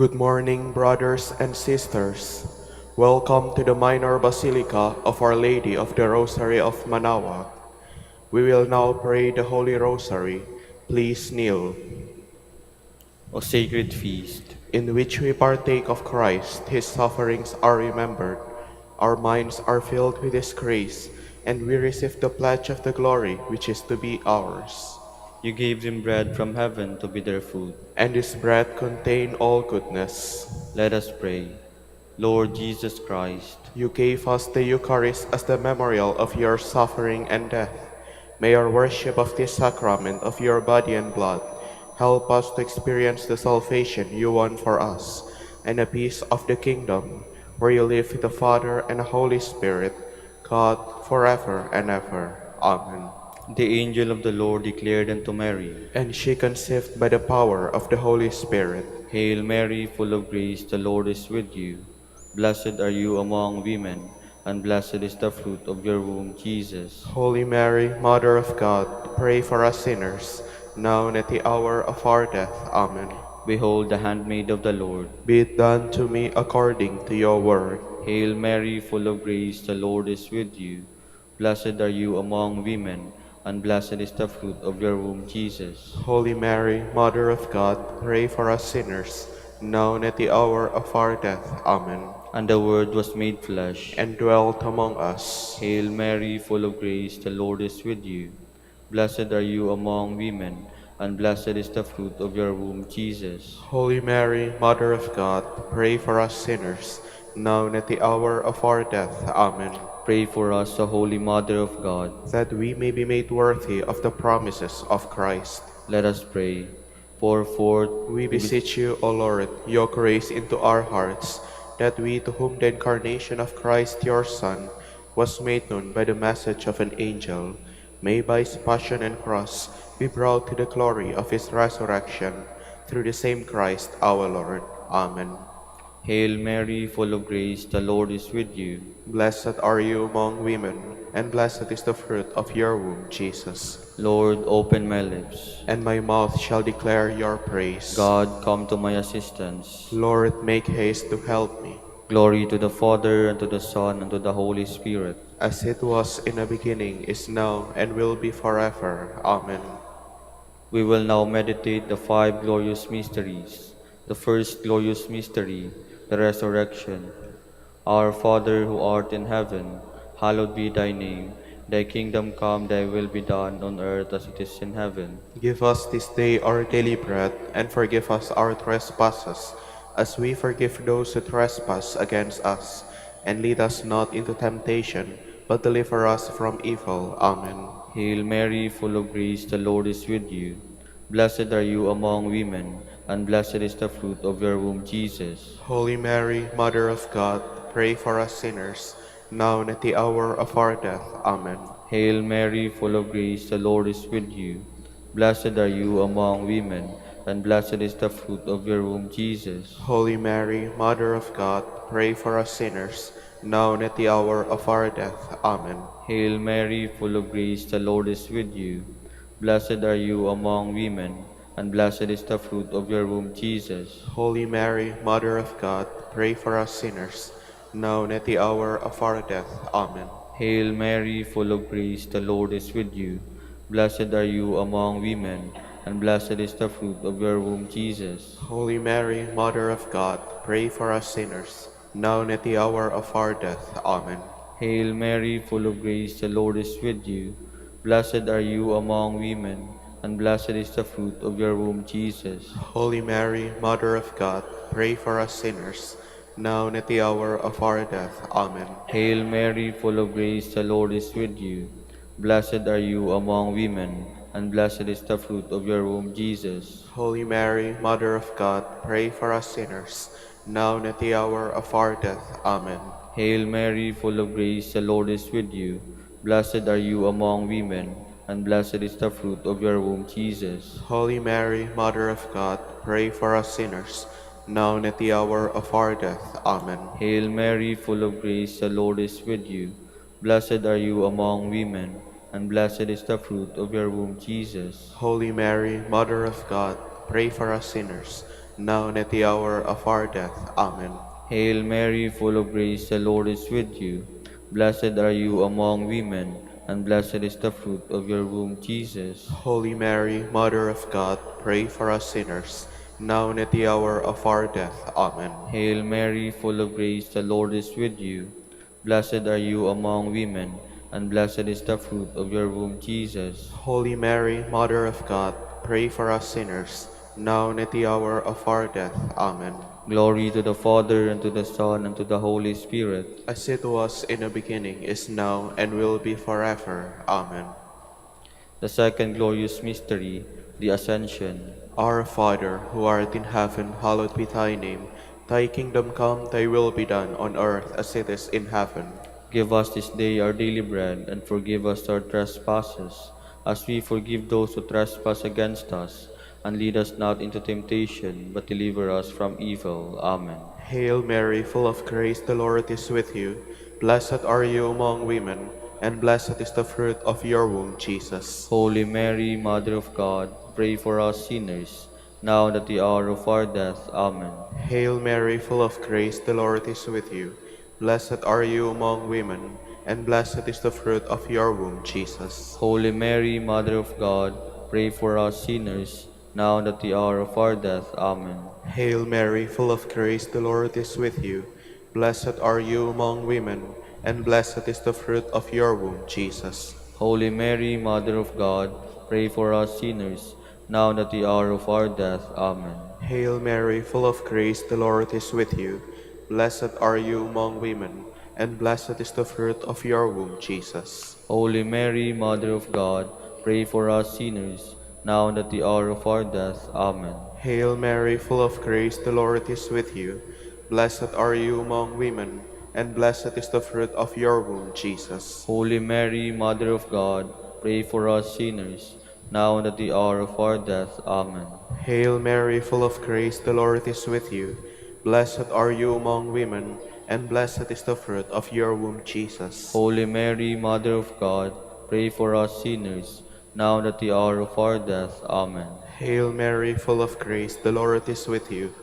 Good morning, brothers and sisters. Welcome to the Minor Basilica of Our Lady of the Rosary of Manaoag. We will now pray the Holy Rosary. Please kneel. O sacred feast, In which we partake of Christ, His sufferings are remembered, our minds are filled with His grace, and we receive the pledge of the glory which is to be ours. you gave them bread from heaven to be their food. And this bread contain all goodness. Let us pray. Lord Jesus Christ, You gave us the Eucharist as the memorial of your suffering and death. May our worship of this sacrament of your body and blood help us to experience the salvation you won for us and the peace of the kingdom, where you live with the Father and the Holy Spirit, God, forever and ever. Amen. the angel of the Lord declared unto Mary, And she conceived by the power of the Holy Spirit. Hail Mary, full of grace, the Lord is with you. Blessed are you among women, and blessed is the fruit of your womb, Jesus. Holy Mary, Mother of God, pray for us sinners, now and at the hour of our death. Amen. Behold the handmaid of the Lord. Be it done to me according to your word. Hail Mary, full of grace, the Lord is with you. Blessed are you among women, and blessed is the fruit of your womb, Jesus. Holy Mary, Mother of God, pray for us sinners, now and at the hour of our death. Amen. And the Word was made flesh, And dwelt among us. Hail Mary, full of grace, the Lord is with you. Blessed are you among women, and blessed is the fruit of your womb, Jesus. Holy Mary, Mother of God, pray for us sinners, now and at the hour of our death. Amen. Pray for us, O Holy Mother of God. That we may be made worthy of the promises of Christ. Let us pray. Pour forth, We beseech you, O Lord, your grace into our hearts, that we, to whom the incarnation of Christ your Son was made known by the message of an angel, may by his passion and cross be brought to the glory of his resurrection, through the same Christ our Lord. Amen. Hail Mary, full of grace, the Lord is with you. Blessed are you among women, and blessed is the fruit of your womb, Jesus. Lord, open my lips. And my mouth shall declare your praise. God, come to my assistance. Lord, make haste to help me. Glory to the Father, and to the Son, and to the Holy Spirit. As it was in the beginning, is now, and will be forever. Amen. We will now meditate the five glorious mysteries. The first glorious mystery, the resurrection. Our Father who art in heaven, hallowed be thy name. Thy kingdom come, thy will be done on earth as it is in heaven. Give us this day our daily bread, and forgive us our trespasses, as we forgive those who trespass against us. And lead us not into temptation, but deliver us from evil. Amen. Hail Mary, full of grace, the Lord is with you. Blessed are you among women, and blessed is the fruit of your womb, Jesus. Holy Mary, Mother of God, pray for us sinners, now and at the hour of our death. Amen. Hail Mary, full of grace, the Lord is with you. Blessed are you among women, and blessed is the fruit of your womb, Jesus. Holy Mary, Mother of God, pray for us sinners, now and at the hour of our death. Amen. Hail Mary, full of grace, the Lord is with you. Blessed are you among women, and blessed is the fruit of your womb, Jesus. Holy Mary, Mother of God, pray for us sinners, now and at the hour of our death. Amen. Hail Mary, full of grace, the Lord is with you. Blessed are you among women, and blessed is the fruit of your womb, Jesus. Holy Mary, Mother of God, pray for us sinners, now and at the hour of our death. Amen. Hail Mary, full of grace, the Lord is with you. Blessed are you among women, and blessed is the fruit of your womb, Jesus. Holy Mary, Mother of God, pray for us sinners, now and at the hour of our death. Amen. Hail Mary, full of grace, the Lord is with you. Blessed are you among women, and blessed is the fruit of your womb, Jesus. Holy Mary, Mother of God, pray for us sinners, now and at the hour of our death. Amen. Hail Mary, full of grace, the Lord is with you. Blessed are you among women, and blessed is the fruit of your womb, Jesus. Holy Mary, Mother of God, pray for us sinners, now and at the hour of our death. Amen. Hail Mary, full of grace, the Lord is with you. Blessed are you among women, and blessed is the fruit of your womb, Jesus. Holy Mary, Mother of God, pray for us sinners, now and at the hour of our death. Amen. Hail Mary, full of grace, the Lord is with you. Blessed are you among women, and blessed is the fruit of your womb, Jesus. Holy Mary, Mother of God, pray for us sinners, now and at the hour of our death. Amen. Hail Mary, full of grace, the Lord is with you. Blessed are you among women, and blessed is the fruit of your womb, Jesus. Holy Mary, Mother of God, pray for us sinners, now and at the hour of our death. Amen. Glory to the Father, and to the Son, and to the Holy Spirit. As it was in the beginning, is now, and will be forever. Amen. The second glorious mystery, the Ascension. Our Father, who art in heaven, hallowed be thy name. Thy kingdom come, thy will be done, on earth as it is in heaven. Give us this day our daily bread, and forgive us our trespasses, as we forgive those who trespass against us. And lead us not into temptation, but deliver us from evil. Amen. Hail Mary, full of grace, the Lord is with you. Blessed are you among women, and blessed is the fruit of your womb, Jesus. Holy Mary, Mother of God, pray for us sinners, now and at the hour of our death. Amen. Hail Mary, full of grace, the Lord is with you. Blessed are you among women, and blessed is the fruit of your womb, Jesus. Holy Mary, Mother of God, pray for us sinners, now and at the hour of our death. Amen. Hail Mary, full of grace, the Lord is with you. Blessed are you among women, and blessed is the fruit of your womb, Jesus. Holy Mary, Mother of God, pray for us sinners, now and at the hour of our death. Amen. Hail Mary, full of grace, the Lord is with you. Blessed are you among women, and blessed is the fruit of your womb, Jesus. Holy Mary, Mother of God, pray for us sinners, now and at the hour of our death. Amen. Hail Mary, full of grace, the Lord is with you. Blessed are you among women, and blessed is the fruit of your womb, Jesus. Holy Mary, Mother of God, pray for us sinners, now and at the hour of our death. Amen. Hail Mary, full of grace, the Lord is with you. Blessed are you among women, and blessed is the fruit of your womb, Jesus. Holy Mary, Mother of God, pray for us sinners, now and at the hour of our death. Amen. Hail Mary, full of grace, the Lord is with you.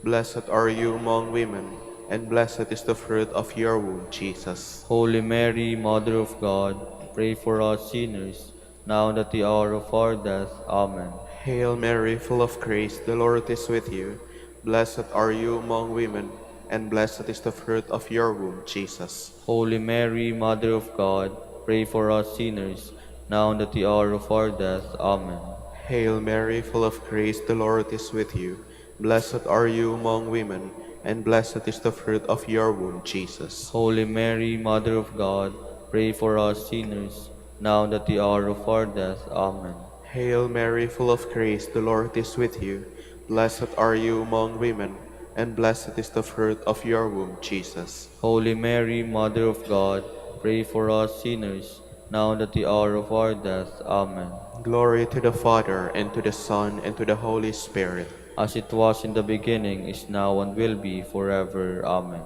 Blessed are you among women, and blessed is the fruit of your womb, Jesus. Holy Mary, Mother of God, pray for us sinners, now and at the hour of our death. Amen. Hail Mary, full of grace, the Lord is with you. Blessed are you among women, and blessed is the fruit of your womb, Jesus. Holy Mary, Mother of God, pray for us sinners, now and at the hour of our death. Amen. Hail Mary, full of grace, the Lord is with you. Blessed are you among women, and blessed is the fruit of your womb, Jesus. Holy Mary, Mother of God, pray for us sinners, now and at the hour of our death. Amen. Hail Mary, full of grace, the Lord is with you. Blessed are you among women, and blessed is the fruit of your womb, Jesus. Holy Mary, Mother of God, pray for us sinners, now and at the hour of our death. Amen. Glory to the Father, and to the Son, and to the Holy Spirit. As it was in the beginning, is now, and will be forever. Amen.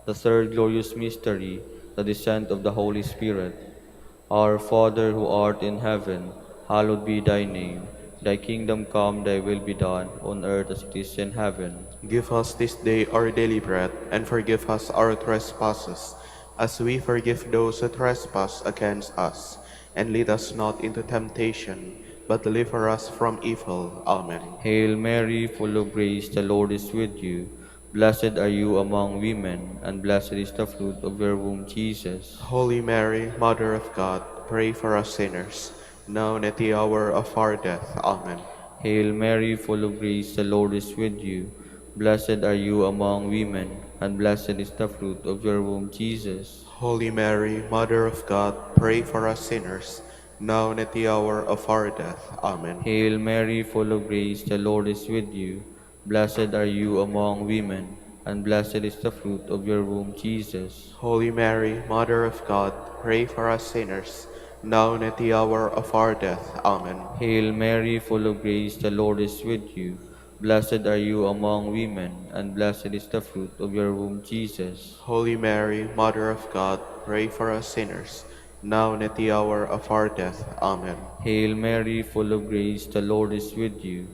The third glorious mystery, the descent of the Holy Spirit. Our Father who art in heaven, hallowed be thy name. Thy kingdom come, thy will be done, on earth as it is in heaven. Give us this day our daily bread, and forgive us our trespasses, as we forgive those who trespass against us. And lead us not into temptation, but deliver us from evil. Amen. Hail Mary, full of grace, the Lord is with you. Blessed are you among women, and blessed is the fruit of your womb, Jesus. Holy Mary, Mother of God, pray for us sinners, now and at the hour of our death. Amen. Hail Mary, full of grace, the Lord is with you. Blessed are you among women, and blessed is the fruit of your womb, Jesus. Holy Mary, Mother of God, pray for us sinners, now and at the hour of our death. Amen. Hail Mary, full of grace, the Lord is with you. Blessed are you among women, and blessed is the fruit of your womb, Jesus. Holy Mary, Mother of God, pray for us sinners, now and at the hour of our death. Amen. Hail Mary, full of grace, the Lord is with you. Blessed are you among women, and blessed is the fruit of your womb, Jesus. Holy Mary, Mother of God, pray for us sinners, now and at the hour of our death. Amen. Hail Mary, full of grace, the Lord is with you.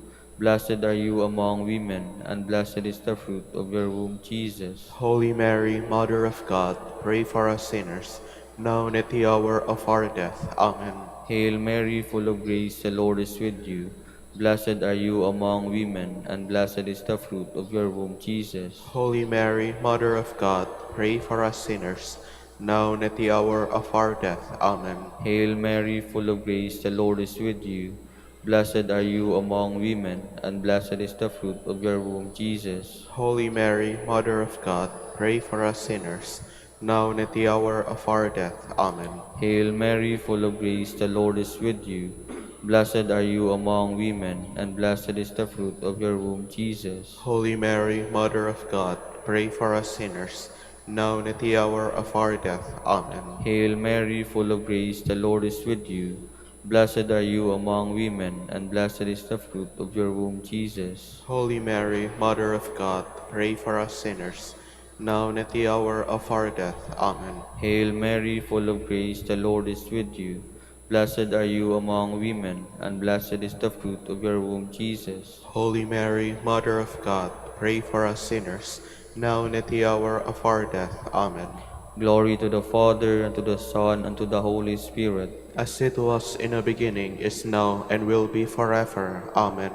Blessed are you among women, and blessed is the fruit of your womb, Jesus. Holy Mary, Mother of God, pray for us sinners, now and at the hour of our death. Amen. Hail Mary, full of grace, the Lord is with you. Blessed are you among women, and blessed is the fruit of your womb, Jesus. Holy Mary, Mother of God, pray for us sinners, now and at the hour of our death. Amen. Hail Mary, full of grace, the Lord is with you. Blessed are you among women, and blessed is the fruit of your womb, Jesus. Holy Mary, Mother of God, pray for us sinners, now and at the hour of our death. Amen. Hail Mary, full of grace, the Lord is with you. Blessed are you among women, and blessed is the fruit of your womb, Jesus. Holy Mary, Mother of God, pray for us sinners, now and at the hour of our death. Amen. Hail Mary, full of grace, the Lord is with you. Blessed are you among women, and blessed is the fruit of your womb, Jesus. Holy Mary, Mother of God, pray for us sinners, now and at the hour of our death. Amen. Hail Mary, full of grace, the Lord is with you. Blessed are you among women, and blessed is the fruit of your womb, Jesus. Holy Mary, Mother of God, pray for us sinners, now and at the hour of our death. Amen. Glory to the Father, and to the Son, and to the Holy Spirit. As it was in the beginning, is now, and will be forever. Amen.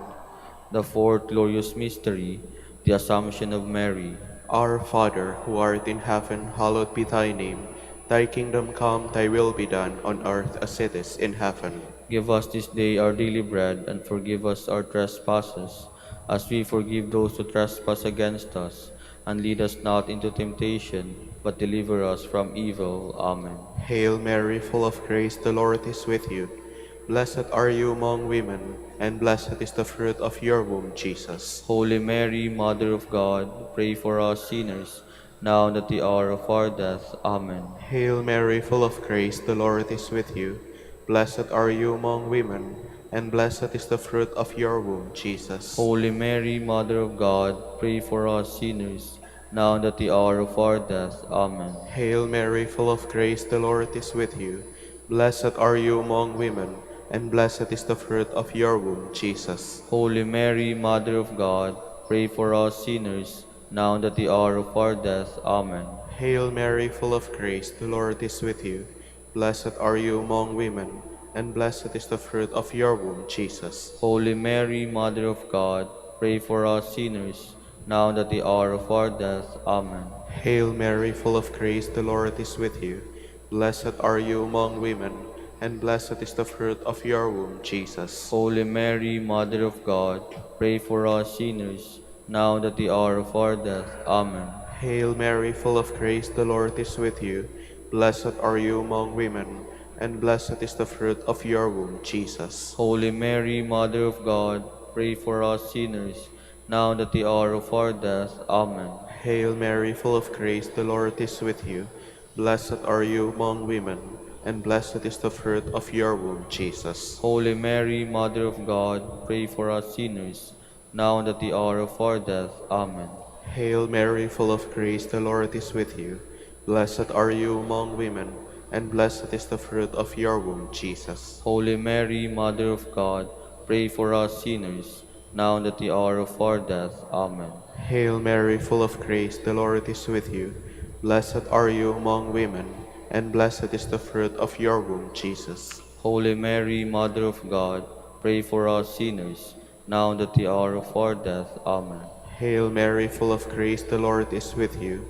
The fourth glorious mystery, the Assumption of Mary. Our Father, who art in heaven, hallowed be thy name. Thy kingdom come, thy will be done, on earth as it is in heaven. Give us this day our daily bread, and forgive us our trespasses, as we forgive those who trespass against us. And lead us not into temptation, but deliver us from evil. Amen. Hail Mary, full of grace, the Lord is with you. Blessed are you among women, and blessed is the fruit of your womb, Jesus. Holy Mary, Mother of God, pray for us sinners, now and at the hour of our death. Amen. Hail Mary, full of grace, the Lord is with you. Blessed are you among women, and blessed is the fruit of your womb, Jesus. Holy Mary, Mother of God, pray for us sinners, now and at the hour of our death. Amen. Hail Mary, full of grace, the Lord is with you. Blessed are you among women, and blessed is the fruit of your womb, Jesus. Holy Mary, Mother of God, pray for us sinners, now and at the hour of our death. Amen. Hail Mary, full of grace, the Lord is with you. Blessed are you among women, and blessed is the fruit of your womb, Jesus. Holy Mary, Mother of God, pray for us sinners, now and at the hour of our death. Amen. Hail Mary, full of grace, the Lord is with you. Blessed are you among women, and blessed is the fruit of your womb, Jesus. Holy Mary, Mother of God, pray for us sinners, now and at the hour of our death. Amen. Hail Mary, full of grace, the Lord is with you. Blessed are you among women, and blessed is the fruit of your womb, Jesus. Holy Mary, Mother of God, pray for us sinners, now and at the hour of our death. Amen. Hail Mary, full of grace, the Lord is with you. Blessed are you among women, and blessed is the fruit of your womb, Jesus. Holy Mary, Mother of God, pray for us sinners, now and at the hour of our death. Amen. Hail Mary, full of grace, the Lord is with you. Blessed are you among women, and blessed is the fruit of your womb, Jesus. Holy Mary, Mother of God, pray for us sinners, now and at the hour of our death. Amen. Hail Mary, full of grace, the Lord is with you. Blessed are you among women, and blessed is the fruit of your womb, Jesus. Holy Mary, Mother of God, pray for us sinners, now and at the hour of our death. Amen. Hail Mary, full of grace, the Lord is with you.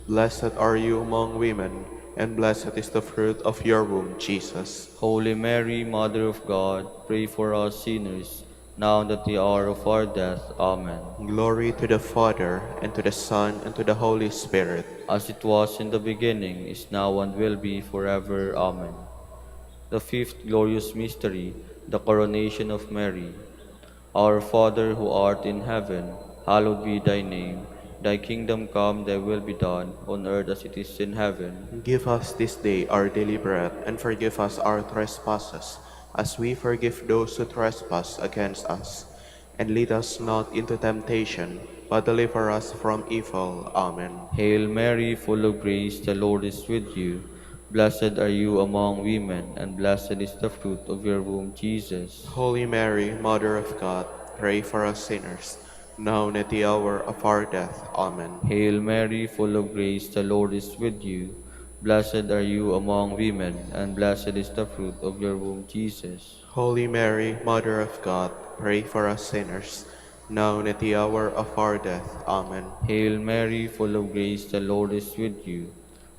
Blessed are you among women, and blessed is the fruit of your womb, Jesus. Holy Mary, Mother of God, pray for us sinners, now and at the hour of our death. Amen. Glory to the Father, and to the Son, and to the Holy Spirit. As it was in the beginning, is now, and will be forever. Amen. The fifth glorious mystery, the coronation of Mary. Our Father who art in heaven, hallowed be thy name. Thy kingdom come, thy will be done, on earth as it is in heaven. Give us this day our daily bread, and forgive us our trespasses, as we forgive those who trespass against us. And lead us not into temptation, but deliver us from evil. Amen. Hail Mary, full of grace, the Lord is with you. Blessed are you among women, and blessed is the fruit of your womb, Jesus. Holy Mary, Mother of God, pray for us sinners, now and at the hour of our death. Amen. Hail Mary, full of grace, the Lord is with you. Blessed are you among women, and blessed is the fruit of your womb, Jesus. Holy Mary, Mother of God, pray for us sinners, now and at the hour of our death. Amen. Hail Mary, full of grace, the Lord is with you.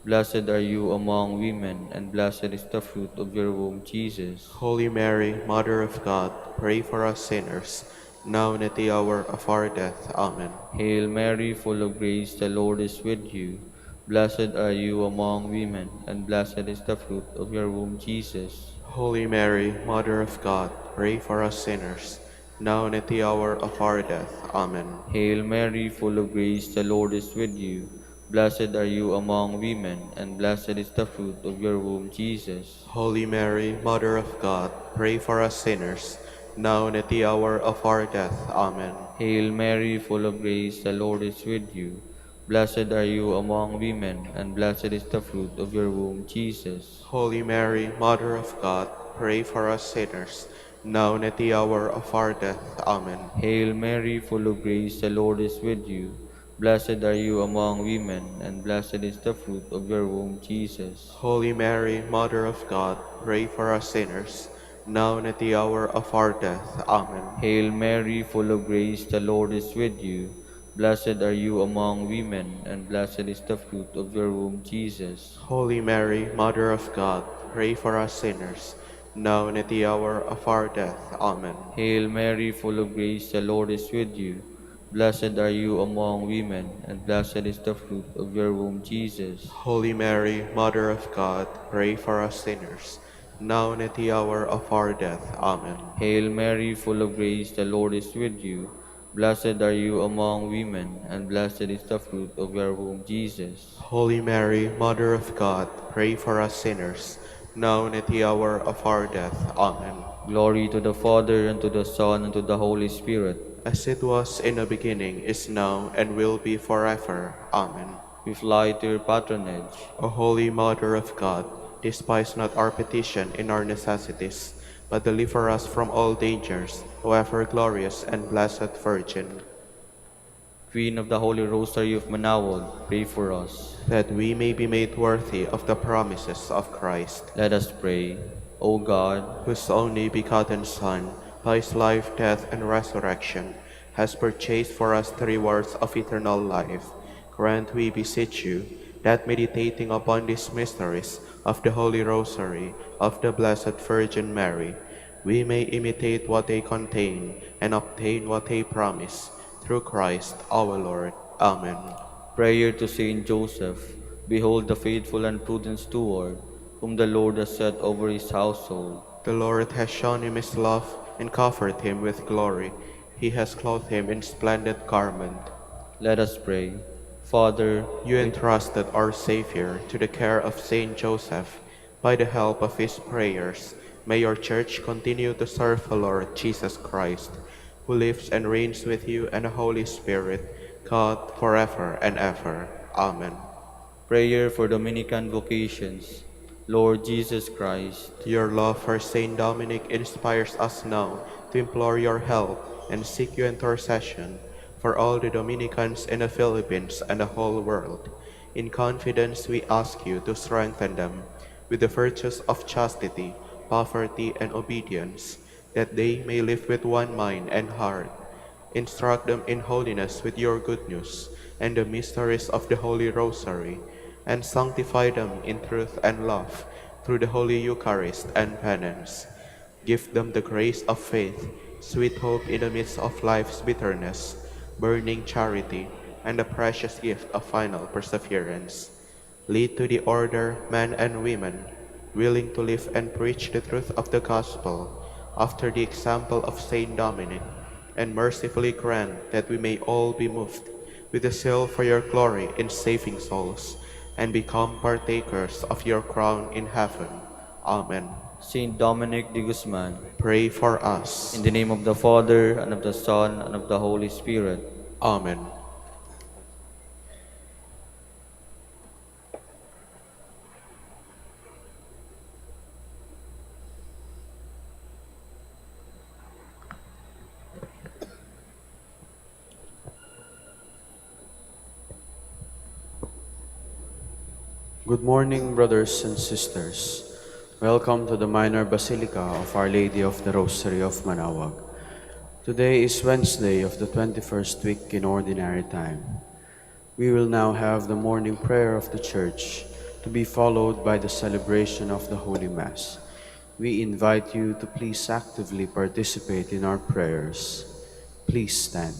Blessed are you among women, and blessed is the fruit of your womb, Jesus. Holy Mary, Mother of God, pray for us sinners, now and at the hour of our death. Amen. Hail Mary, full of grace, the Lord is with you. Blessed are you among women, and blessed is the fruit of your womb, Jesus. Holy Mary, Mother of God, pray for us sinners, now and at the hour of our death. Amen. Hail Mary, full of grace, the Lord is with you. Blessed are you among women, and blessed is the fruit of your womb, Jesus. Holy Mary, Mother of God, pray for us sinners, now and at the hour of our death. Amen. Hail Mary, full of grace, the Lord is with you. Blessed are you among women, and blessed is the fruit of your womb, Jesus. Holy Mary, Mother of God, pray for us sinners, now and at the hour of our death. Amen. Hail Mary, full of grace, the Lord is with you. Blessed are you among women, and blessed is the fruit of your womb, Jesus. Holy Mary, Mother of God, pray for us sinners, now and at the hour of our death. Amen. Hail Mary, full of grace, the Lord is with you. Blessed are you among women, and blessed is the fruit of your womb, Jesus. Holy Mary, Mother of God, pray for us sinners, now and at the hour of our death. Amen. Hail Mary, full of grace, the Lord is with you. Blessed are you among women, and blessed is the fruit of your womb, Jesus. Holy Mary, Mother of God, pray for us sinners, now and at the hour of our death. Amen. Hail Mary, full of grace, the Lord is with you. Blessed are you among women, and blessed is the fruit of your womb, Jesus. Holy Mary, Mother of God, pray for us sinners, now and at the hour of our death. Amen. Glory to the Father, and to the Son, and to the Holy Spirit. As it was in the beginning, is now, and will be forever. Amen. We fly to your patronage. O Holy Mother of God, despise not our petition in our necessities, but deliver us from all dangers, O ever glorious and blessed Virgin, Queen of the Holy Rosary of Manaoag, pray for us. that we may be made worthy of the promises of Christ, Let us pray. O God, whose only begotten Son, by his life, death, and resurrection, has purchased for us the rewards of eternal life, grant, we beseech you, that meditating upon these mysteries of the Holy Rosary of the Blessed Virgin Mary, we may imitate what they contain and obtain what they promise, through Christ our Lord. Amen. prayer to Saint Joseph. Behold the faithful and prudent steward, whom the Lord has set over his household. The Lord has shown him his love and covered him with glory. He has clothed him in splendid garment. Let us pray. Father, You entrusted our Savior to the care of Saint Joseph. By the help of his prayers, may your Church continue to serve the Lord Jesus Christ, who lives and reigns with you and the Holy Spirit, God, forever and ever. Amen. prayer for Dominican vocations. Lord Jesus Christ, Your love for Saint Dominic inspires us now to implore your help and seek your intercession for all the Dominicans in the Philippines and the whole world. In confidence, we ask you to strengthen them with the virtues of chastity, poverty, and obedience, that they may live with one mind and heart. Instruct them in holiness with your good news and the mysteries of the Holy Rosary, and sanctify them in truth and love through the Holy Eucharist and penance. Give them the grace of faith, sweet hope in the midst of life's bitterness, burning charity, and the precious gift of final perseverance. Lead to the order men and women, willing to live and preach the truth of the gospel, after the example of Saint Dominic, and mercifully grant that we may all be moved with the zeal for your glory in saving souls, and become partakers of your crown in heaven. Amen. Saint Dominic de Guzman, Pray for us. in the name of the Father, and of the Son, and of the Holy Spirit. Amen. Good morning, brothers and sisters. Welcome to the Minor Basilica of Our Lady of the Rosary of Manaoag. Today is Wednesday of the 21st week in Ordinary Time. We will now have the morning prayer of the Church, to be followed by the celebration of the Holy Mass. We invite you to please actively participate in our prayers. Please stand.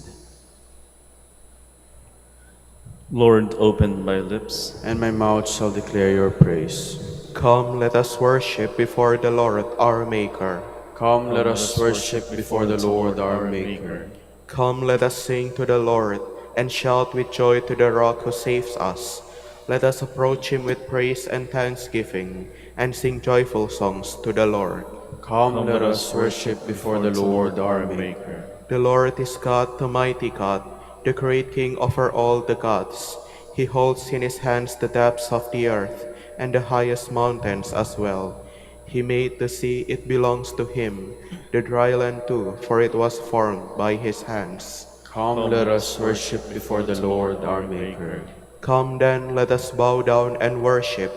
Lord, open my lips. And my mouth shall declare your praise. Come, let us worship before the Lord our Maker. Come, let Come, let us us worship before the Lord our Maker. Come, let us sing to the Lord, and shout with joy to the Rock who saves us. Let us approach him with praise and thanksgiving, and sing joyful songs to the Lord. Come, let us worship before the Lord our Maker. The Lord is God, the mighty God, the great King over all the gods. He holds in his hands the depths of the earth, and the highest mountains as well. He made the sea, it belongs to him, the dry land too, for it was formed by his hands. Come, let us worship before the Lord our Maker. Come then, let us bow down and worship,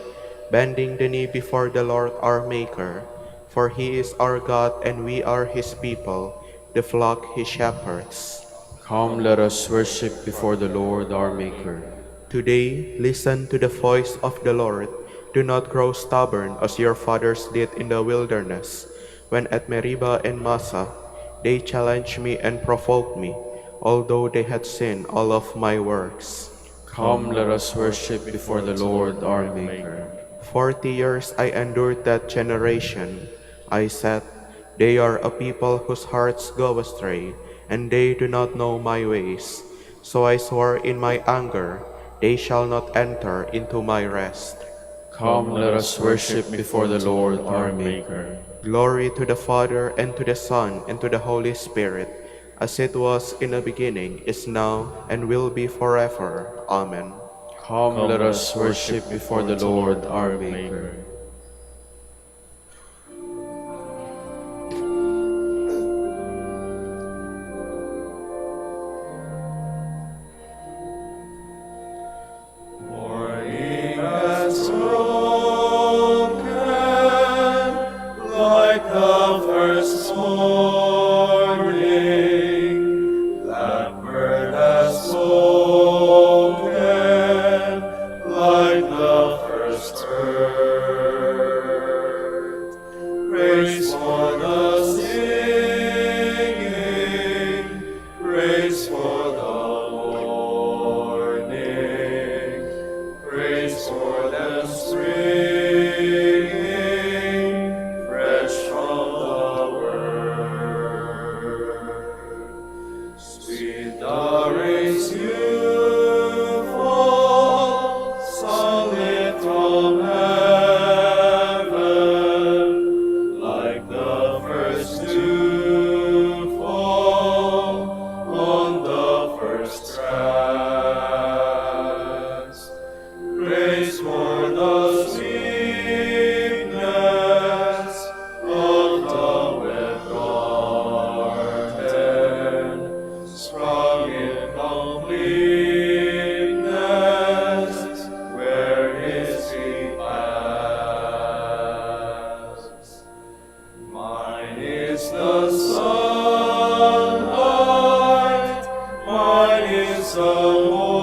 bending the knee before the Lord our Maker. For he is our God, and we are his people, the flock he shepherds. Come, let us worship before the Lord our Maker. Today, listen to the voice of the Lord. Do not grow stubborn as your fathers did in the wilderness, when at Meribah and Massa they challenged me and provoked me, although they had seen all of my works. Come, let us worship before the Lord our Maker. 40 years I endured that generation. I said, they are a people whose hearts go astray, and they do not know my ways. So I swore in my anger, they shall not enter into my rest. Come, let us worship before the Lord our Maker. Glory to the Father, and to the Son, and to the Holy Spirit, as it was in the beginning, is now, and will be forever. Amen. Come, let us worship before the Lord our Maker. Morning has broken like the first morning. Blackbird has spoken like the first bird. Praise for the singing, praise for the morning, praise for them springing fresh from the word. Sweet the rays you fall, sunlit from heaven, like the first dew fall on the first grass. Praise for the sweetness of the wet garden, sprung in completeness where his feet pass. Mine is the sunlight, mine is the morning,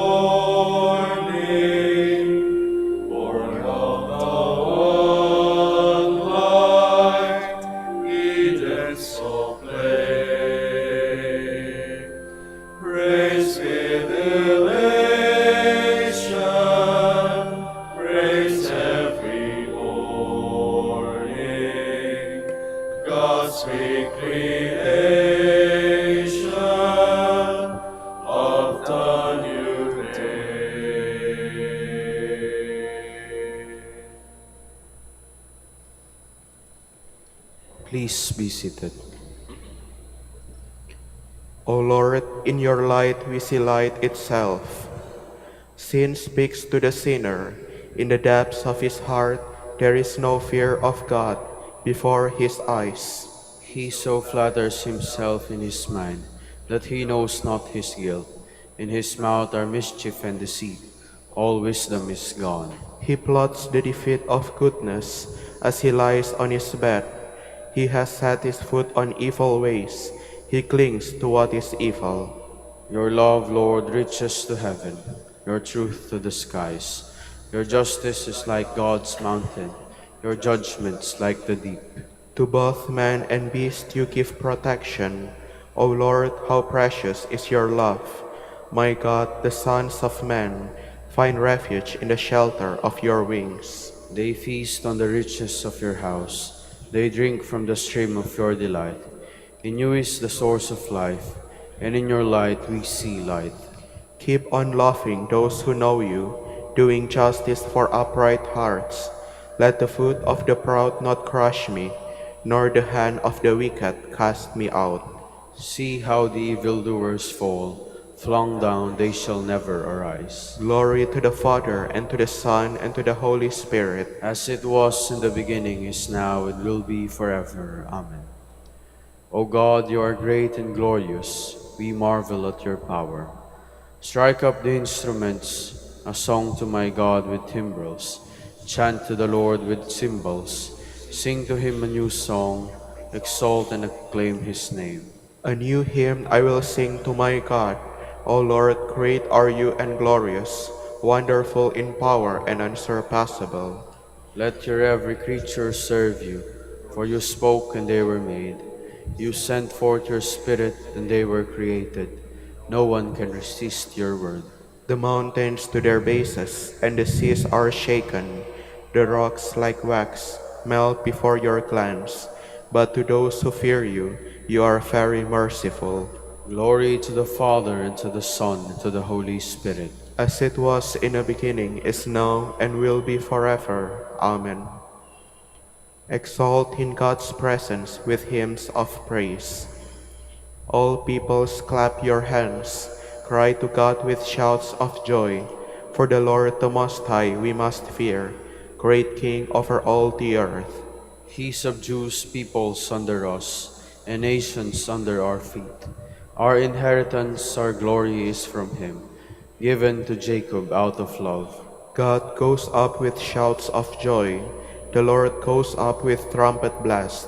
born of the one light, Eden so plain. Praise with elation, praise every morning, God's big creation of the new day. Please be seated. O Lord, in your light we see light itself. Sin speaks to the sinner. In the depths of his heart, there is no fear of God before his eyes. He so flatters himself in his mind that he knows not his guilt. In his mouth are mischief and deceit. all wisdom is gone. He plots the defeat of goodness as he lies on his bed. He has set his foot on evil ways. He clings to what is evil. Your love, Lord, reaches to heaven, your truth to the skies. Your justice is like God's mountain, your judgments like the deep. To both man and beast you give protection. O Lord, how precious is your love. My God, the sons of men find refuge in the shelter of your wings. They feast on the riches of your house. They drink from the stream of your delight. In you is the source of life, and in your light we see light. Keep on loving those who know you, doing justice for upright hearts. Let the foot of the proud not crush me, nor the hand of the wicked cast me out. See how the evildoers fall. Flung down, they shall never arise. Glory to the Father, and to the Son, and to the Holy Spirit. As it was in the beginning, is now, and will be forever. Amen. O God, you are great and glorious. We marvel at your power. Strike up the instruments, a song to my God with timbrels. Chant to the Lord with cymbals. Sing to him a new song. Exalt and acclaim his name. A new hymn I will sing to my God. O Lord, great are you and glorious, wonderful in power and unsurpassable. Let your every creature serve you, for you spoke and they were made. You sent forth your Spirit and they were created. No one can resist your word. The mountains to their bases, and the seas are shaken. The rocks like wax melt before your glance. But to those who fear you, you are very merciful. Glory to the Father, and to the Son, and to the Holy Spirit. As it was in the beginning, is now, and will be forever. Amen. Exalt in God's presence with hymns of praise. All peoples clap your hands, cry to God with shouts of joy. For the Lord the Most High we must fear, great King over all the earth. He subdues peoples under us, and nations under our feet. Our inheritance, our glory is from him, given to Jacob out of love. God goes up with shouts of joy. The Lord goes up with trumpet blast.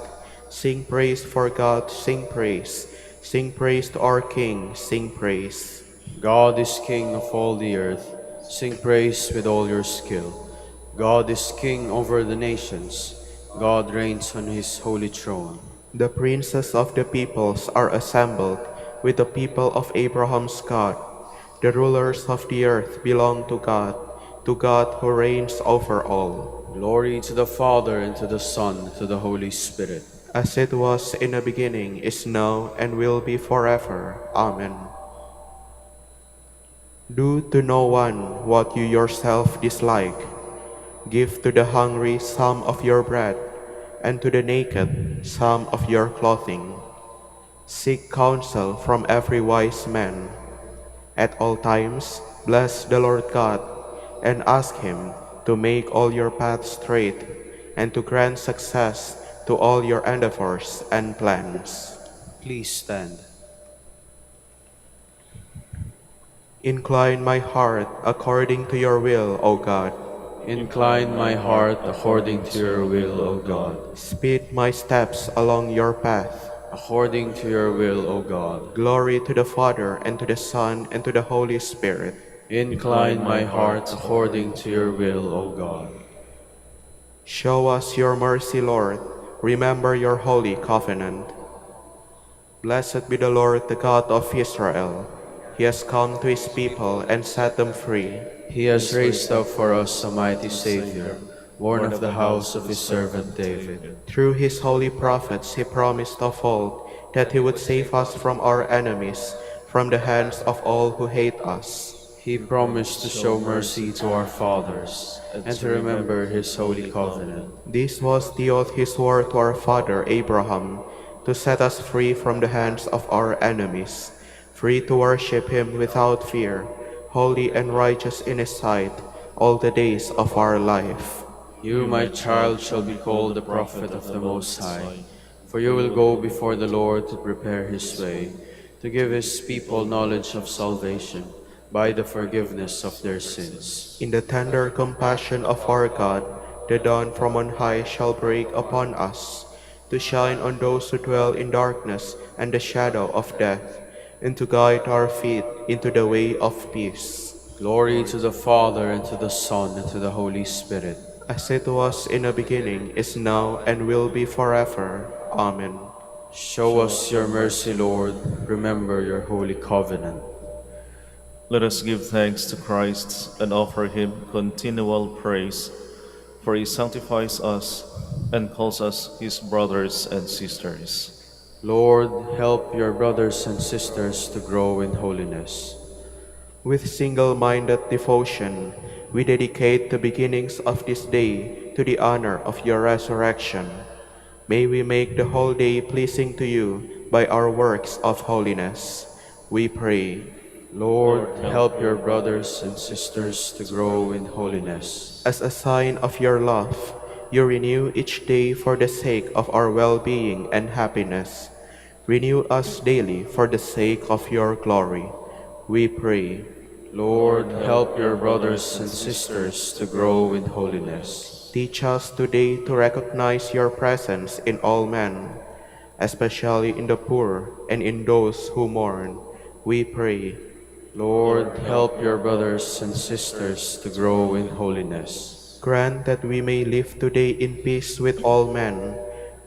Sing praise for God, sing praise. Sing praise to our King, sing praise. God is King of all the earth. Sing praise with all your skill. God is King over the nations. God reigns on his holy throne. The princes of the peoples are assembled with the people of Abraham's God. The rulers of the earth belong to God who reigns over all. Glory to the Father, and to the Son, and to the Holy Spirit. As it was in the beginning, is now, and will be forever. Amen. Do to no one what you yourself dislike. Give to the hungry some of your bread, and to the naked some of your clothing. Seek counsel from every wise man. At all times, bless the Lord God, and ask him to make all your paths straight, and to grant success to all your endeavors and plans. Please stand. Incline my heart according to your will, O God. Incline my heart according to your will, O God. Speed my steps along your path. According to your will, O God. Glory to the Father, and to the Son, and to the Holy Spirit. Incline my heart according to your will, O God. Show us your mercy, Lord. Remember your holy covenant. Blessed be the Lord, the God of Israel. He has come to his people and set them free. He has raised up for us a mighty Savior, born of the house of his servant David. Through his holy prophets he promised of old that he would save us from our enemies, from the hands of all who hate us. He promised to show mercy to our fathers, and to remember his holy covenant. This was the oath he swore to our father Abraham, to set us free from the hands of our enemies, free to worship him without fear, holy and righteous in his sight, all the days of our life. You, my child, shall be called the prophet of the Most High, for you will go before the Lord to prepare his way, to give his people knowledge of salvation, by the forgiveness of their sins. In the tender compassion of our God, the dawn from on high shall break upon us, to shine on those who dwell in darkness and the shadow of death, and to guide our feet into the way of peace. Glory to the Father, and to the Son, and to the Holy Spirit. As it was in the beginning, is now, and will be forever. Amen. Show us your mercy, Lord. Remember your holy covenant. Let us give thanks to Christ and offer him continual praise, for he sanctifies us and calls us his brothers and sisters. Lord, help your brothers and sisters to grow in holiness. With single-minded devotion, we dedicate the beginnings of this day to the honor of your resurrection. May we make the whole day pleasing to you by our works of holiness. We pray. Lord, help your brothers and sisters to grow in holiness. As a sign of your love, you renew each day for the sake of our well-being and happiness. Renew us daily for the sake of your glory. We pray. Lord, help your brothers and sisters to grow in holiness. Teach us today to recognize your presence in all men, especially in the poor and in those who mourn. We pray. Lord, help your brothers and sisters to grow in holiness. Grant that we may live today in peace with all men,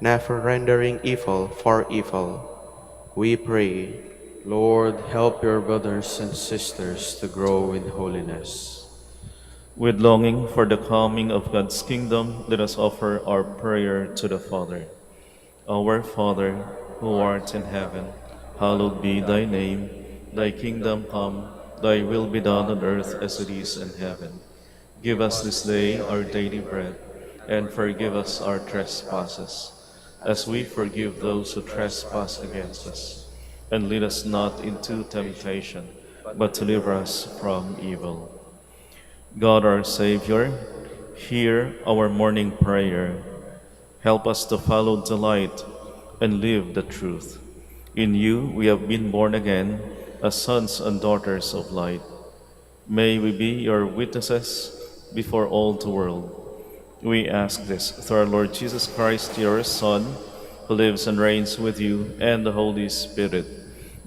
never rendering evil for evil. We pray. Lord, help your brothers and sisters to grow in holiness. With longing for the coming of God's kingdom, let us offer our prayer to the Father. Our Father, who art in heaven, hallowed be thy name. Thy kingdom come, thy will be done on earth as it is in heaven. Give us this day our daily bread, and forgive us our trespasses, as we forgive those who trespass against us. And lead us not into temptation, but deliver us from evil. God our Savior, hear our morning prayer. Help us to follow the light and live the truth. In you we have been born again as sons and daughters of light. May we be your witnesses before all the world. We ask this through our Lord Jesus Christ, your Son, who lives and reigns with you and the Holy Spirit,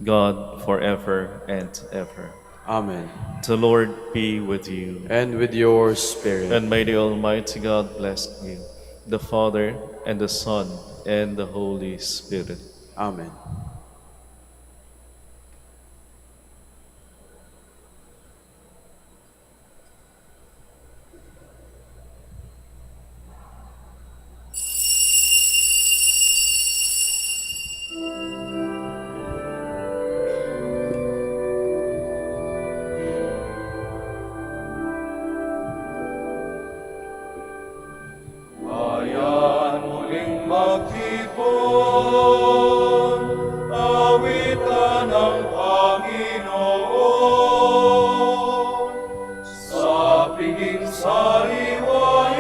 God forever and ever. Amen. The Lord be with you. And with your spirit. And may the Almighty God bless you, the Father, and the Son, and the Holy Spirit. Amen. Ayan muling magtipon, awitan ang Panginoon. Sa piging sariwain,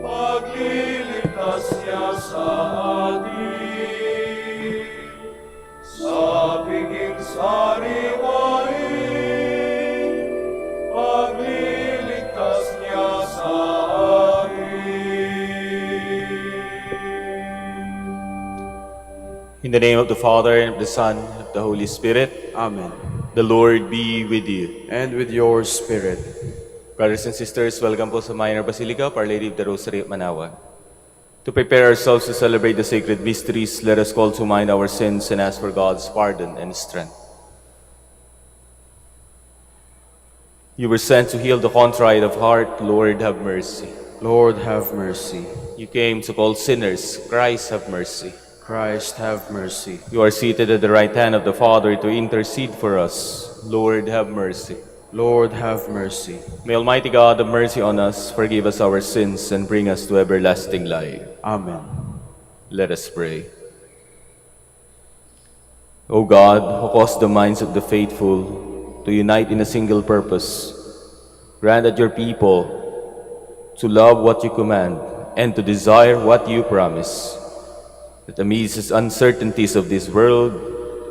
pagliligtas niya sa atin. Sa piging sariwain, pagliligtas niya sa In the name of the Father, and of the Son, and of the Holy Spirit, Amen. the Lord be with you. And with your spirit. Brothers and sisters, welcome po sa Minor Basilica of Our Lady of the Rosary at Manaoag. To prepare ourselves to celebrate the sacred mysteries, let us call to mind our sins and ask for God's pardon and strength. You were sent to heal the contrite of heart. Lord, have mercy. Lord, have mercy. You came to call sinners. Christ, have mercy. Christ, have mercy. You are seated at the right hand of the Father to intercede for us. Lord, have mercy. Lord, have mercy. May Almighty God have mercy on us, forgive us our sins, and bring us to everlasting life. Amen. Let us pray. O God, who caused the minds of the faithful to unite in a single purpose, grant that your people to love what you command and to desire what you promise, that amidst the uncertainties of this world,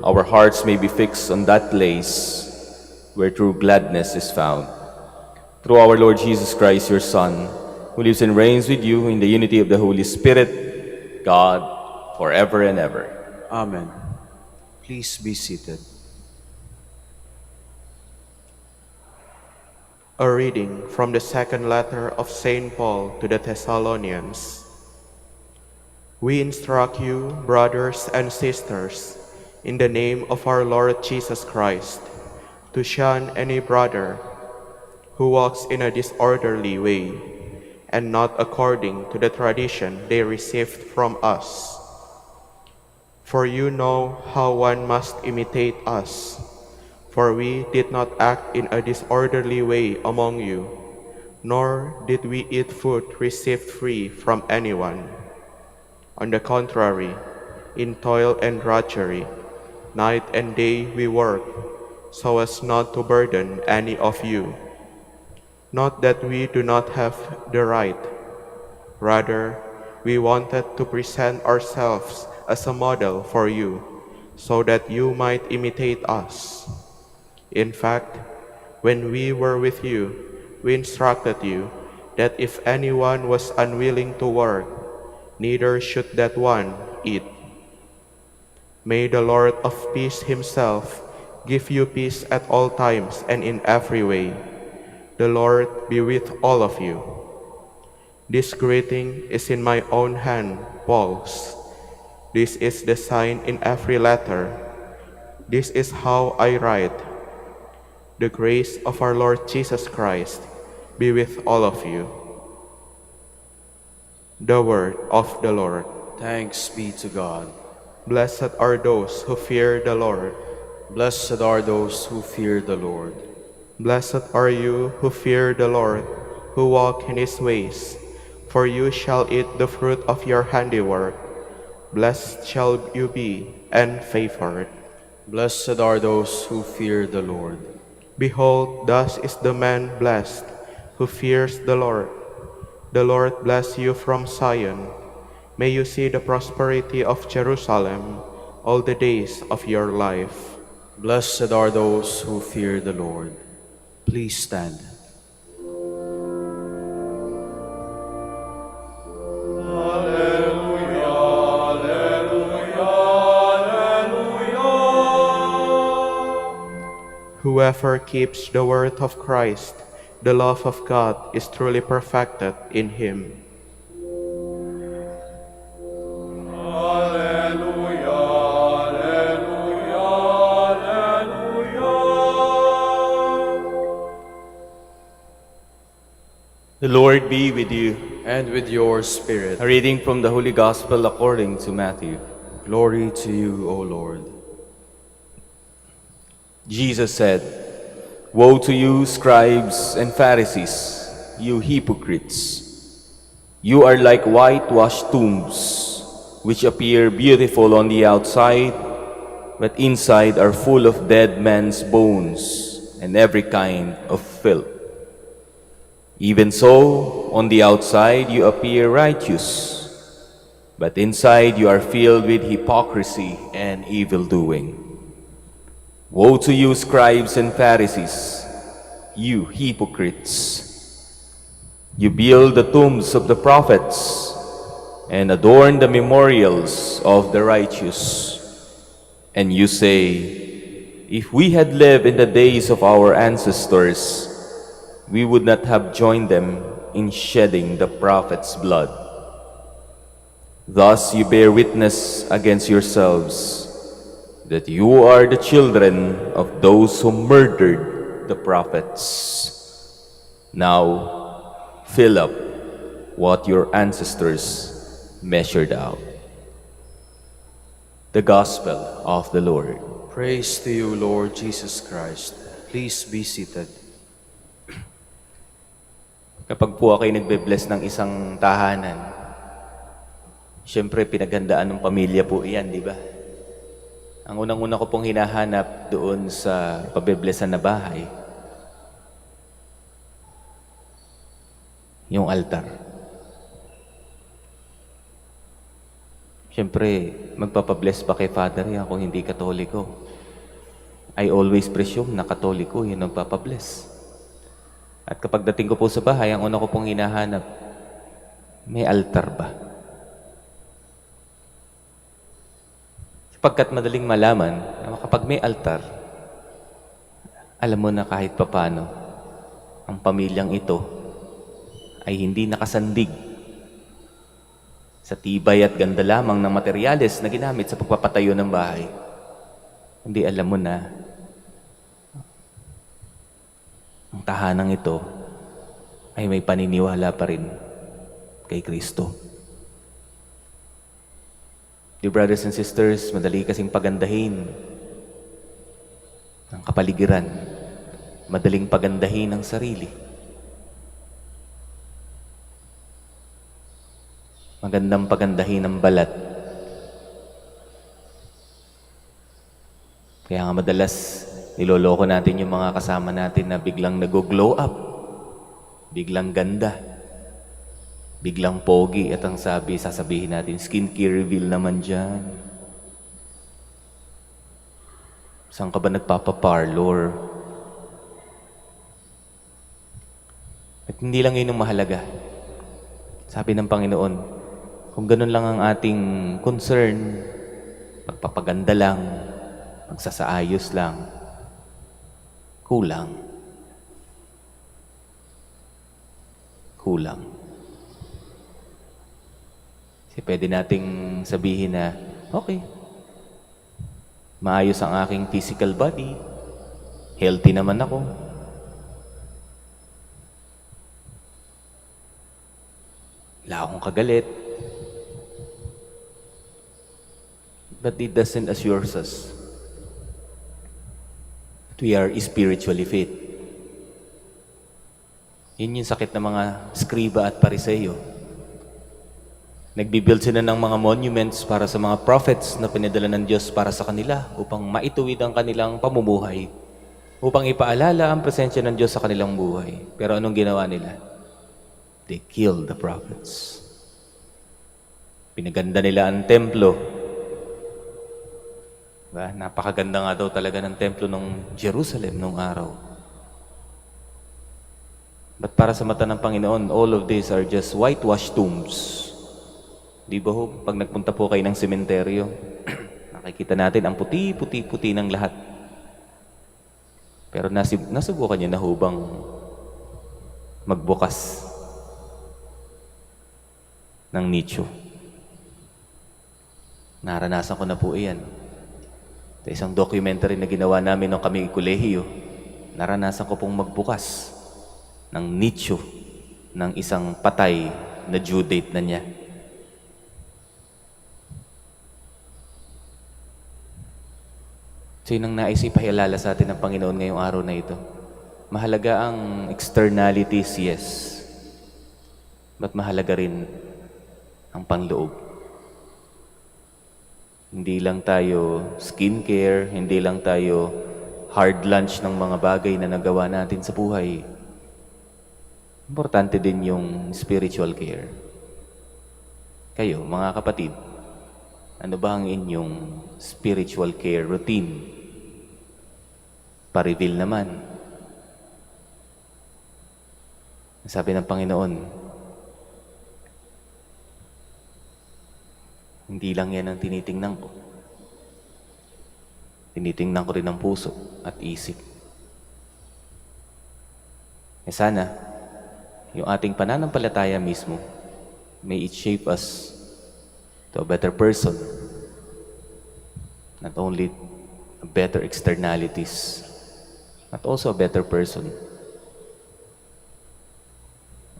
our hearts may be fixed on that place where true gladness is found. Through our Lord Jesus Christ, your Son, who lives and reigns with you in the unity of the Holy Spirit, God, forever and ever. Amen. Please be seated. A reading from the second letter of St. Paul to the Thessalonians. We instruct you, brothers and sisters, in the name of our Lord Jesus Christ, to shun any brother who walks in a disorderly way, and not according to the tradition they received from us. For you know how one must imitate us, for we did not act in a disorderly way among you, nor did we eat food received free from anyone. On the contrary, in toil and drudgery, night and day we work, so as not to burden any of you. Not that we do not have the right. Rather, we wanted to present ourselves as a model for you, so that you might imitate us. In fact, when we were with you, we instructed you that if anyone was unwilling to work, neither should that one eat. May the Lord of peace himself give you peace at all times and in every way. The Lord be with all of you. This greeting is in my own hand, Paul's. This is the sign in every letter. This is how I write. The grace of our Lord Jesus Christ be with all of you. The word of the Lord. Thanks be to God. Blessed are those who fear the Lord. Blessed are those who fear the Lord. Blessed are you who fear the Lord, who walk in his ways, for you shall eat the fruit of your handiwork. Blessed shall you be and favored. Blessed are those who fear the Lord. Behold, thus is the man blessed who fears the Lord. The Lord bless you from Zion. May you see the prosperity of Jerusalem all the days of your life. Blessed are those who fear the Lord. Please stand. Whoever keeps the word of Christ, the love of God is truly perfected in him. The Lord be with you. And with your spirit. A reading from the Holy Gospel according to Matthew. Glory to you, O Lord. Jesus said, Woe to you, scribes and Pharisees, you hypocrites! You are like whitewashed tombs, which appear beautiful on the outside, but inside are full of dead men's bones and every kind of filth. Even so, on the outside you appear righteous, but inside you are filled with hypocrisy and evil-doing. Woe to you, scribes and Pharisees, you hypocrites! You build the tombs of the prophets and adorn the memorials of the righteous. And you say, if we had lived in the days of our ancestors, we would not have joined them in shedding the prophets' blood. Thus you bear witness against yourselves that you are the children of those who murdered the prophets. Now fill up what your ancestors measured out. The Gospel of the Lord. Praise to you, Lord Jesus Christ. Please be seated. Kapag po ako'y nagbe-bless ng isang tahanan, siyempre pinaghandaan ng pamilya po iyan, di ba? Ang unang-una ko pong hinahanap doon sa pabe-blessan na bahay, yung altar. Siyempre, magpapabless pa kay Father yan kung hindi Katoliko. I always presume na Katoliko yung nagpapabless. At kapag dating ko po sa bahay, ang una ko pong hinahanap, may altar ba? Sapagkat madaling malaman na kapag may altar, alam mo na kahit papano, ang pamilyang ito ay hindi nakasandig sa tibay at ganda lamang ng materyales na ginamit sa pagpapatayo ng bahay. Hindi alam mo na ang tahanang ito ay may paniniwala pa rin kay Kristo. Dear brothers and sisters, madali kasing pagandahin ang kapaligiran. Madaling pagandahin ang sarili. Magandang pagandahin ang balat. Kaya nga madalas niloloko natin yung mga kasama natin na biglang nag-glow up, biglang ganda, biglang pogi, at ang sasabihin natin, skincare reveal naman dyan. Saan ka ba nagpapaparlor? At hindi lang yun ang mahalaga. Sabi ng Panginoon, kung ganun lang ang ating concern, magpapaganda lang, magsasaayos lang, kulang. Kulang. Kasi pwede nating sabihin na, okay, maayos ang aking physical body, healthy naman ako, wala akong kagalit. But it doesn't assure us that we are spiritually fit. Yun yung sakit ng mga skriba at pariseyo. Nagbibuild sila ng mga monuments para sa mga prophets na pinadala ng Diyos para sa kanila upang maituwid ang kanilang pamumuhay, upang ipaalala ang presensya ng Diyos sa kanilang buhay. Pero anong ginawa nila? They killed the prophets. Pinaganda nila ang templo. Diba? Napakaganda nga daw talaga ng templo ng Jerusalem nung araw. But para sa mata ng Panginoon, all of these are just whitewashed tombs. Di ba ho? Pag nagpunta po kayo ng sementeryo, nakikita natin ang puti-puti-puti ng lahat. Pero nasubukan niyo na ho bang magbukas ng nicho? Naranasan ko na po iyan. Sa isang documentary na ginawa namin nung kami kolehiyo, naranasan ko pong magbukas ng nicho ng isang patay na due date na niya. So yun ang nais ipahialala sa atin ng Panginoon ngayong araw na ito. Mahalaga ang externalities, yes. But mahalaga rin ang panloob. Hindi lang tayo skincare, hindi lang tayo hard lunch ng mga bagay na nagawa natin sa buhay. Importante din yung spiritual care. Kayo, mga kapatid, ano ba ang inyong spiritual care routine? Pa-reveal naman. Sabi ng Panginoon, hindi lang yan ang tinitingnan ko. Tinitingnan ko rin ang puso at isip. Sana, yung ating pananampalataya mismo, may it shape us to a better person. Not only a better externalities, but also a better person.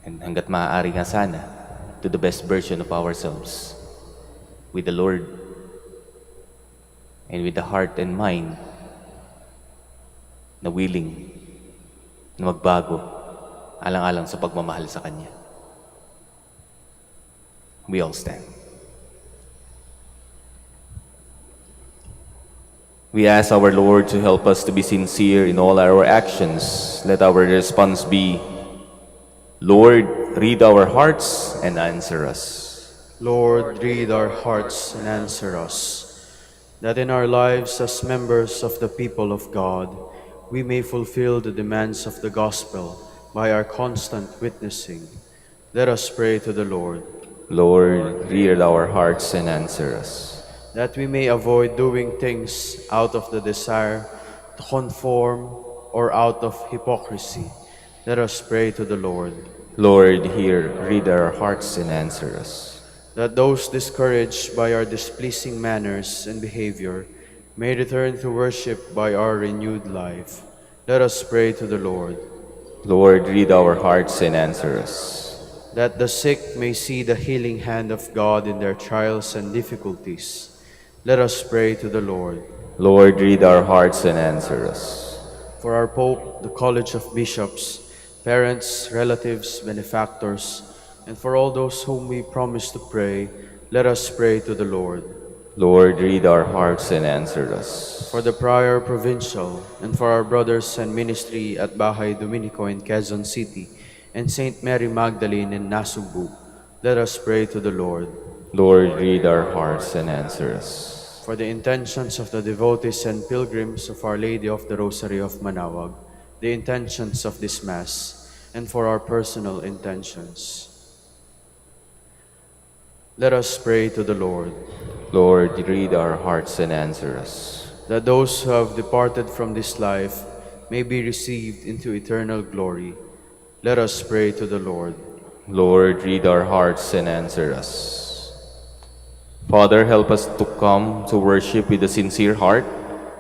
And hanggat maaari nga sana, to the best version of ourselves, with the Lord, and with the heart and mind na willing na magbago alang-alang sa pagmamahal sa Kanya. We all stand. We ask our Lord to help us to be sincere in all our actions. Let our response be, Lord, read our hearts and answer us. Lord, read our hearts and answer us, that in our lives as members of the people of God, we may fulfill the demands of the gospel by our constant witnessing. Let us pray to the Lord. Lord, read our hearts and answer us. That we may avoid doing things out of the desire to conform or out of hypocrisy. Let us pray to the Lord. Lord, read our hearts and answer us. That those discouraged by our displeasing manners and behavior may return to worship by our renewed life. Let us pray to the Lord. Lord, read our hearts and answer us. That the sick may see the healing hand of God in their trials and difficulties. Let us pray to the Lord. Lord, read our hearts and answer us. For our Pope, the College of Bishops, parents, relatives, benefactors, and for all those whom we promise to pray, let us pray to the Lord. Lord, read our hearts and answer us. For the Prior Provincial, and for our brothers and ministry at Bahay Dominico in Quezon City, and Saint Mary Magdalene in Nasugbu, let us pray to the Lord. Lord, read our hearts and answer us. For the intentions of the devotees and pilgrims of Our Lady of the Rosary of Manaoag, the intentions of this Mass, and for our personal intentions. Let us pray to the Lord. Lord, read our hearts and answer us. That those who have departed from this life may be received into eternal glory. Let us pray to the Lord. Lord, read our hearts and answer us. Father, help us to come to worship with a sincere heart,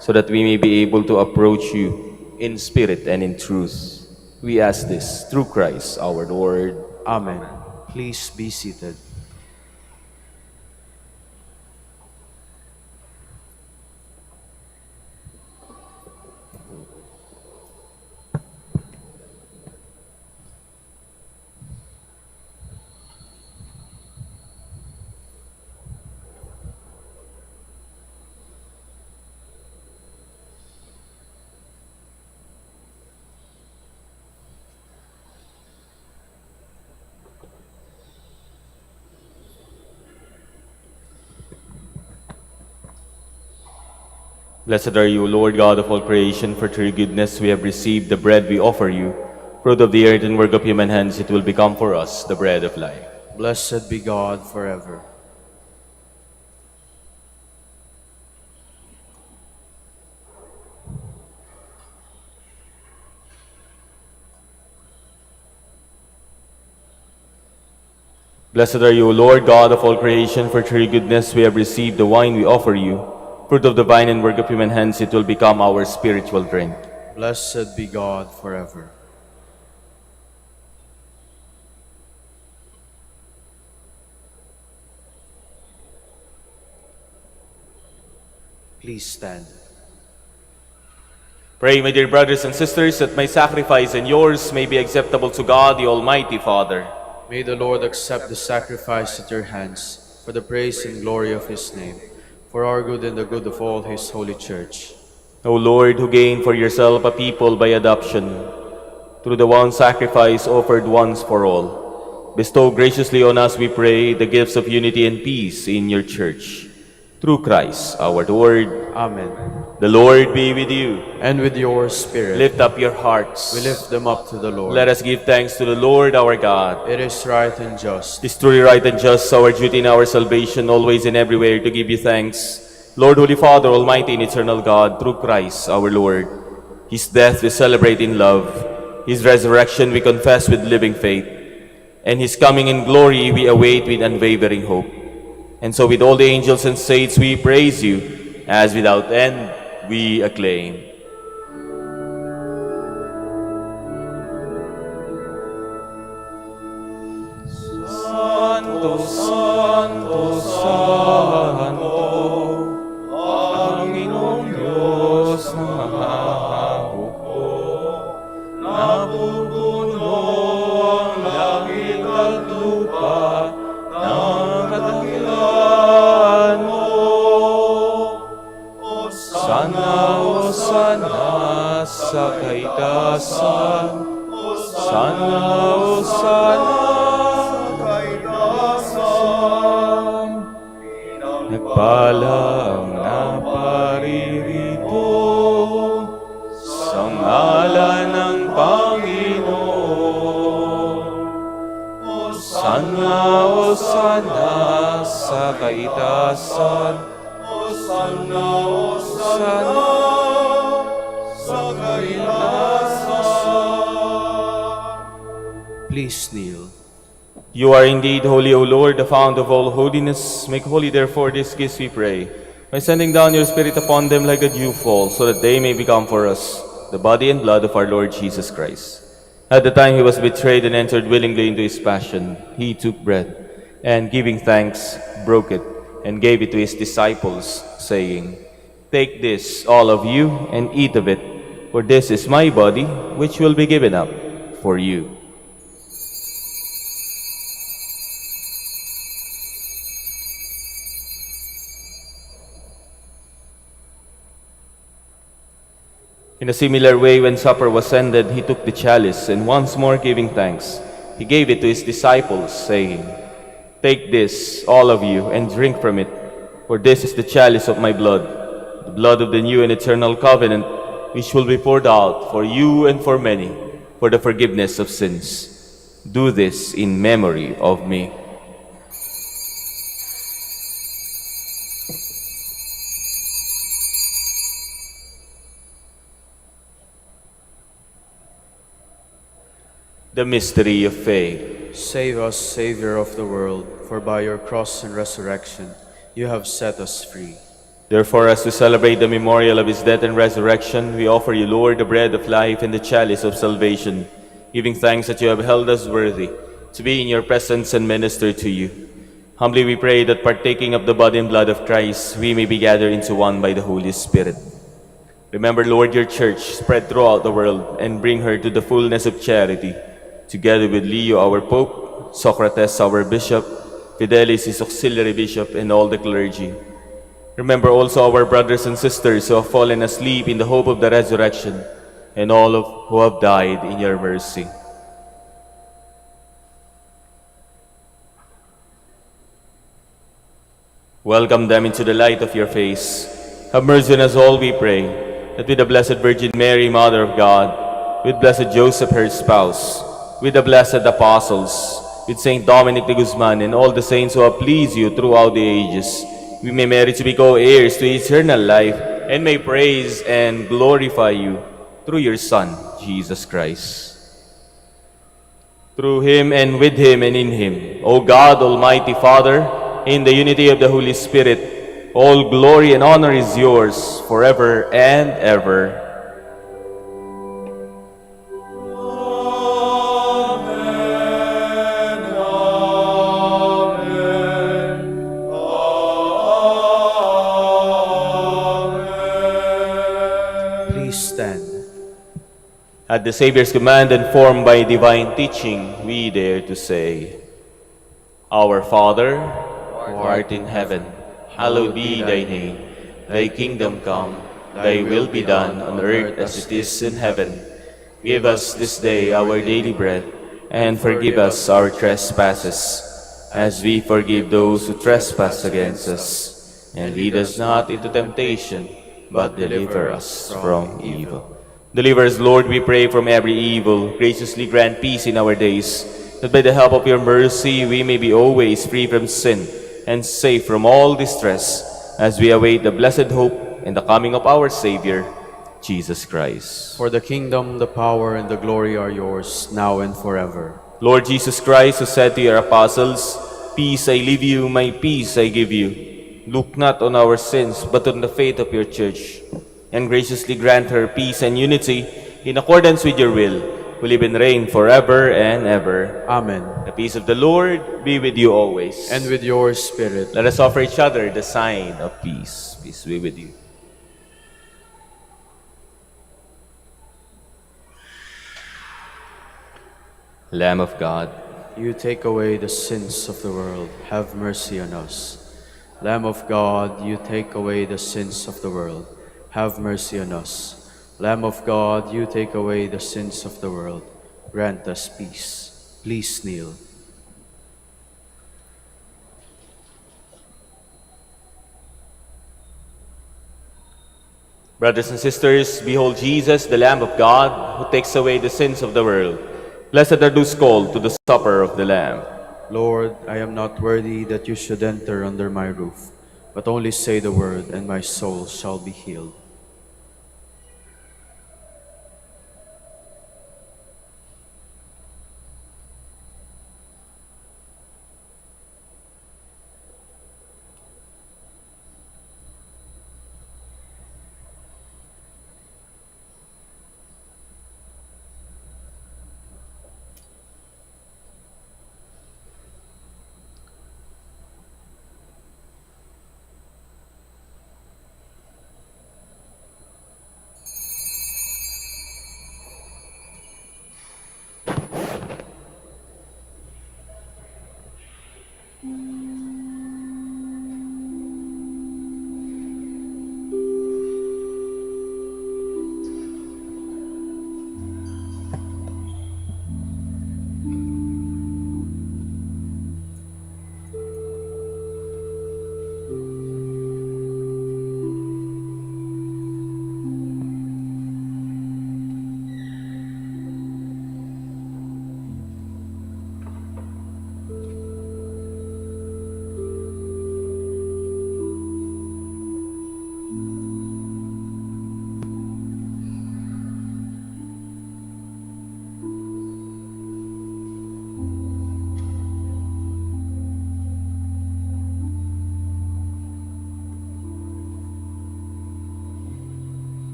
so that we may be able to approach you in spirit and in truth. We ask this through Christ our Lord. Amen. Please be seated. Blessed are you, Lord God of all creation, for through your goodness we have received the bread we offer you. Fruit of the earth and work of human hands, it will become for us the bread of life. Blessed be God forever. Blessed are you, Lord God of all creation, for through your goodness we have received the wine we offer you. Fruit of the vine and work of human hands, it will become our spiritual drink. Blessed be God forever. Please stand. Pray, my dear brothers and sisters, that my sacrifice and yours may be acceptable to God, the Almighty Father. May the Lord accept the sacrifice at your hands for the praise and glory of his name, for our good and the good of all his holy church. O Lord, who gained for yourself a people by adoption, through the one sacrifice offered once for all, bestow graciously on us, we pray, the gifts of unity and peace in your church. Through Christ our Lord. Amen. The Lord be with you. And with your spirit. Lift up your hearts. We lift them up to the Lord. Let us give thanks to the Lord our God. It is right and just. It is truly right and just, our duty in our salvation, always and everywhere, to give you thanks. Lord, Holy Father, Almighty and Eternal God, through Christ our Lord. His death we celebrate in love. His resurrection we confess with living faith. And his coming in glory we await with unwavering hope. And so with all the angels and saints we praise you, as without end we acclaim. Santo, Santo, Santo, Panginoong Diyos ng makakahukbo, nabubuno ang langit at lupa ng kadakilaan mo. O sana sa kaitasan, sana, o sana, Hosanna, Hosanna sa kaitaasan. Hosanna, Hosanna sa kaitaasan. Please kneel. You are indeed holy, O Lord, the fount of all holiness. Make holy, therefore, these gifts, we pray, by sending down your Spirit upon them like a dewfall, so that they may become for us the body and blood of our Lord Jesus Christ. At the time he was betrayed and entered willingly into his passion, he took bread, and giving thanks, broke it, and gave it to his disciples, saying, "Take this, all of you, and eat of it, for this is my body, which will be given up for you." In a similar way, when supper was ended, he took the chalice, and once more giving thanks, he gave it to his disciples, saying, "Take this, all of you, and drink from it, for this is the chalice of my blood, the blood of the new and eternal covenant, which will be poured out for you and for many, for the forgiveness of sins. Do this in memory of me." The mystery of faith. Save us, Savior of the world, for by your cross and resurrection you have set us free. Therefore, as we celebrate the memorial of his death and resurrection, we offer you, Lord, the bread of life and the chalice of salvation, giving thanks that you have held us worthy to be in your presence and minister to you. Humbly we pray that partaking of the body and blood of Christ, we may be gathered into one by the Holy Spirit. Remember, Lord, your church spread throughout the world and bring her to the fullness of charity, together with Leo, our Pope, Socrates, our Bishop, Fidelis, his auxiliary bishop, and all the clergy. Remember also our brothers and sisters who have fallen asleep in the hope of the resurrection, and all of who have died in your mercy. Welcome them into the light of your face. Have mercy on us all, we pray, that with the Blessed Virgin Mary, Mother of God, with Blessed Joseph, her spouse, with the blessed apostles, with Saint Dominic de Guzman, and all the saints who have pleased you throughout the ages, we may merit to be co-heirs to eternal life, and may praise and glorify you through your Son, Jesus Christ. Through him, and with him, and in him, O God, Almighty Father, in the unity of the Holy Spirit, all glory and honor is yours forever and ever. At the Savior's command and formed by divine teaching, we dare to say, Our Father, who art in heaven, hallowed be thy name. Thy kingdom come, thy will be done on earth as it is in heaven. Give us this day our daily bread, and forgive us our trespasses, as we forgive those who trespass against us. And lead us not into temptation, but deliver us from evil. Deliver us, Lord, we pray, from every evil. Graciously grant peace in our days, that by the help of your mercy we may be always free from sin and safe from all distress, as we await the blessed hope and the coming of our Savior, Jesus Christ. For the kingdom, the power, and the glory are yours, now and forever. Lord Jesus Christ, who said to your apostles, Peace I leave you, my peace I give you. Look not on our sins, but on the faith of your church, and graciously grant her peace and unity in accordance with your will, who live and reign forever and ever. Amen. The peace of the Lord be with you always. And with your spirit. Let us offer each other the sign of peace. Peace be with you. Lamb of God, you take away the sins of the world, have mercy on us. Lamb of God, you take away the sins of the world, have mercy on us. Lamb of God, you take away the sins of the world, grant us peace. Please kneel. Brothers and sisters, behold Jesus, the Lamb of God, who takes away the sins of the world. Blessed are those called to the supper of the Lamb. Lord, I am not worthy that you should enter under my roof, but only say the word, and my soul shall be healed.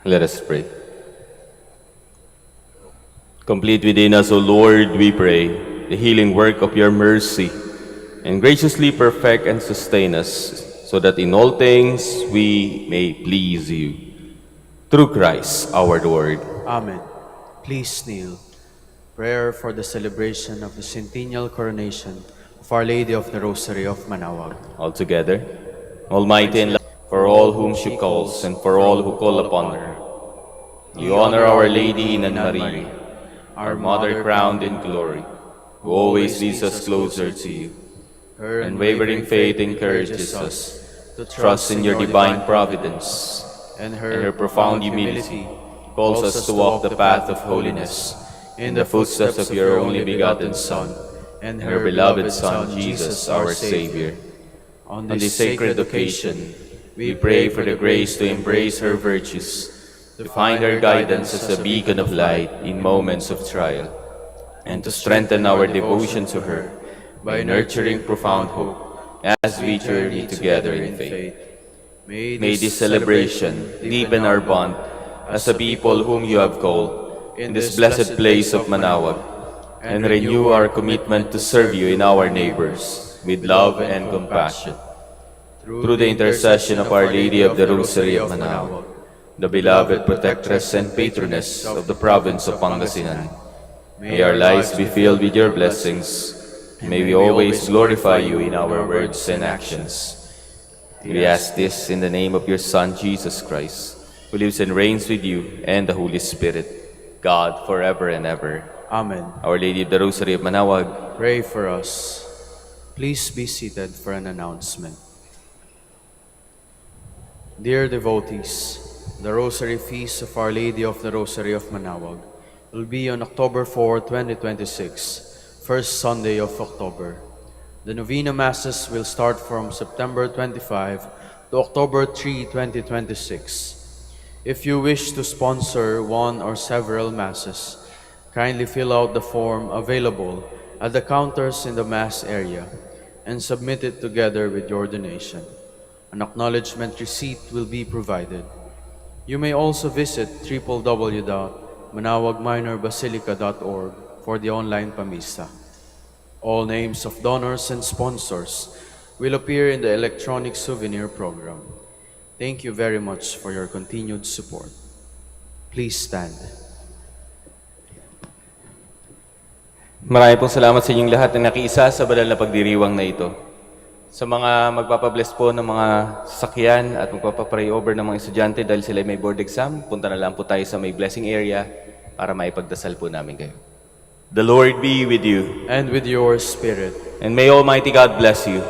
Let us pray. Complete within us, O Lord, we pray, the healing work of your mercy, and graciously perfect and sustain us, so that in all things we may please you. Through Christ our Lord. Amen. Please kneel. Prayer for the celebration of the centennial coronation of Our Lady of the Rosary of Manaoag. Altogether, Almighty and for all whom she calls and for all who call upon her. You honor Our Lady in Maria, our Mother crowned in glory, who always leads us closer to you. Her unwavering faith encourages us to trust in your divine providence, and her profound humility calls us to walk the path of holiness in the footsteps of your only begotten Son, and her beloved Son, Jesus, our Savior. On this sacred occasion, we pray for the grace to embrace her virtues, to find her guidance as a beacon of light in moments of trial, and to strengthen our devotion to her by nurturing profound hope as we journey together in faith. May this celebration deepen our bond as a people whom you have called in this blessed place of Manaoag, and renew our commitment to serve you in our neighbors with love and compassion. Through the intercession of Our Lady of the Rosary of Manaoag, the beloved protectress and patroness of the province of Pangasinan, may our lives be filled with your blessings. May we always glorify you in our words and actions. We ask this in the name of your Son, Jesus Christ, who lives and reigns with you and the Holy Spirit, God, forever and ever. Amen. Our Lady of the Rosary of Manaoag, Pray for us. Please be seated for an announcement. Dear devotees, the Rosary Feast of Our Lady of the Rosary of Manaoag will be on October 4, 2026, first Sunday of October. The Novena Masses will start from September 25 to October 3, 2026. If you wish to sponsor one or several Masses, kindly fill out the form available at the counters in the Mass area and submit it together with your donation. An acknowledgement receipt will be provided. You may also visit www.manaoagminorbasilica.org for the online pamisa. All names of donors and sponsors will appear in the electronic souvenir program. Thank you very much for your continued support. Please stand. marami pong salamat sa inyong lahat na nakiisa sa banal na pagdiriwang na ito. Sa mga magpapabless po ng mga sasakyan at magpapapray over ng mga estudyante dahil sila may board exam, punta na lang po tayo sa may blessing area para maipagdasal po namin kayo. The Lord be with you. And with your spirit. And may Almighty God bless you,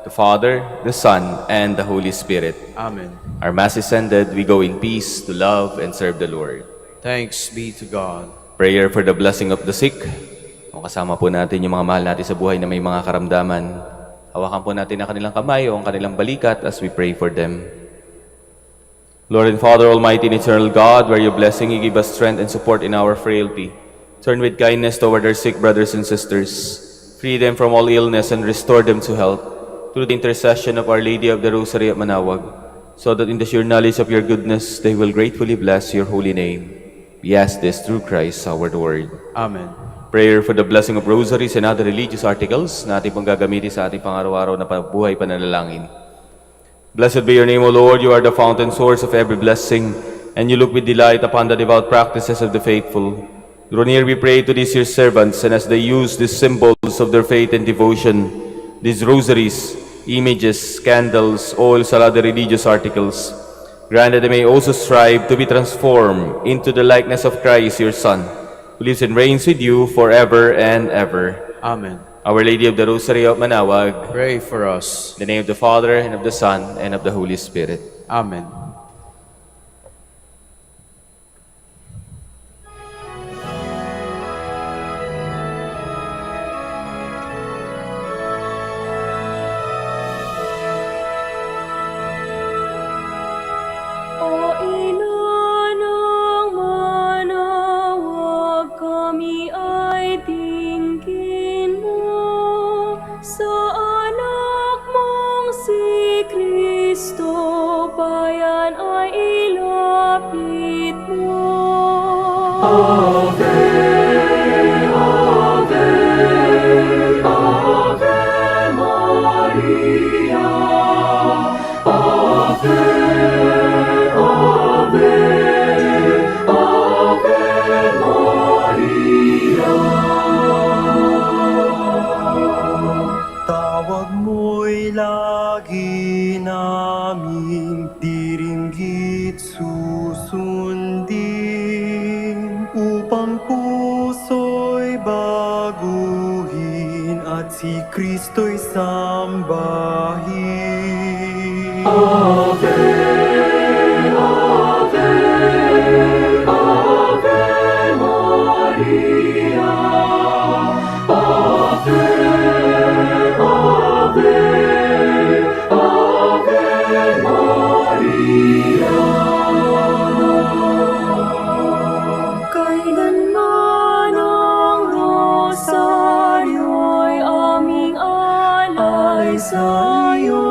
the Father, the Son, and the Holy Spirit. Amen. Our Mass is ended. We go in peace to love and serve the Lord. Thanks be to God. Prayer for the blessing of the sick. Kung kasama po natin yung mga mahal natin sa buhay na may mga karamdaman, hawakan po natin ang kanilang kamay o ang kanilang balikat as we pray for them. Lord and Father, Almighty and Eternal God, where your blessing you give us strength and support in our frailty. Turn with kindness toward our sick brothers and sisters. Free them from all illness and restore them to health through the intercession of Our Lady of the Rosary at Manaoag, so that in the sure knowledge of your goodness they will gratefully bless your holy name. We ask this through Christ our Lord. Amen. Prayer for the blessing of rosaries and other religious articles na ating pong gagamitin sa ating pang-araw-araw na buhay pananalangin. Blessed be your name, O Lord. You are the fountain source of every blessing, and you look with delight upon the devout practices of the faithful. Draw near, we pray, to these your servants, and as they use these symbols of their faith and devotion, these rosaries, images, candles, oils, and other religious articles, grant that they may also strive to be transformed into the likeness of Christ, your Son, who lives and reigns with you forever and ever. Amen. Our Lady of the Rosary of Manaoag, Pray for us. in the name of the Father, and of the Son, and of the Holy Spirit. Amen. O inanang manawag, kami ay tingin mo sa anak mong si Kristo, bayan ay ilapit mo. Ave, Ave, Ave Maria, Ave, Ave, Ave Maria. Tawag mo'y lagi naming diringgit susundin, upang puso'y baguhin at si Kristo'y sambahin. Ave, Ave, Ave Maria, Ave, Ave, Ave Maria. Kailanman ang rosaryo'y aming alay sa iyo.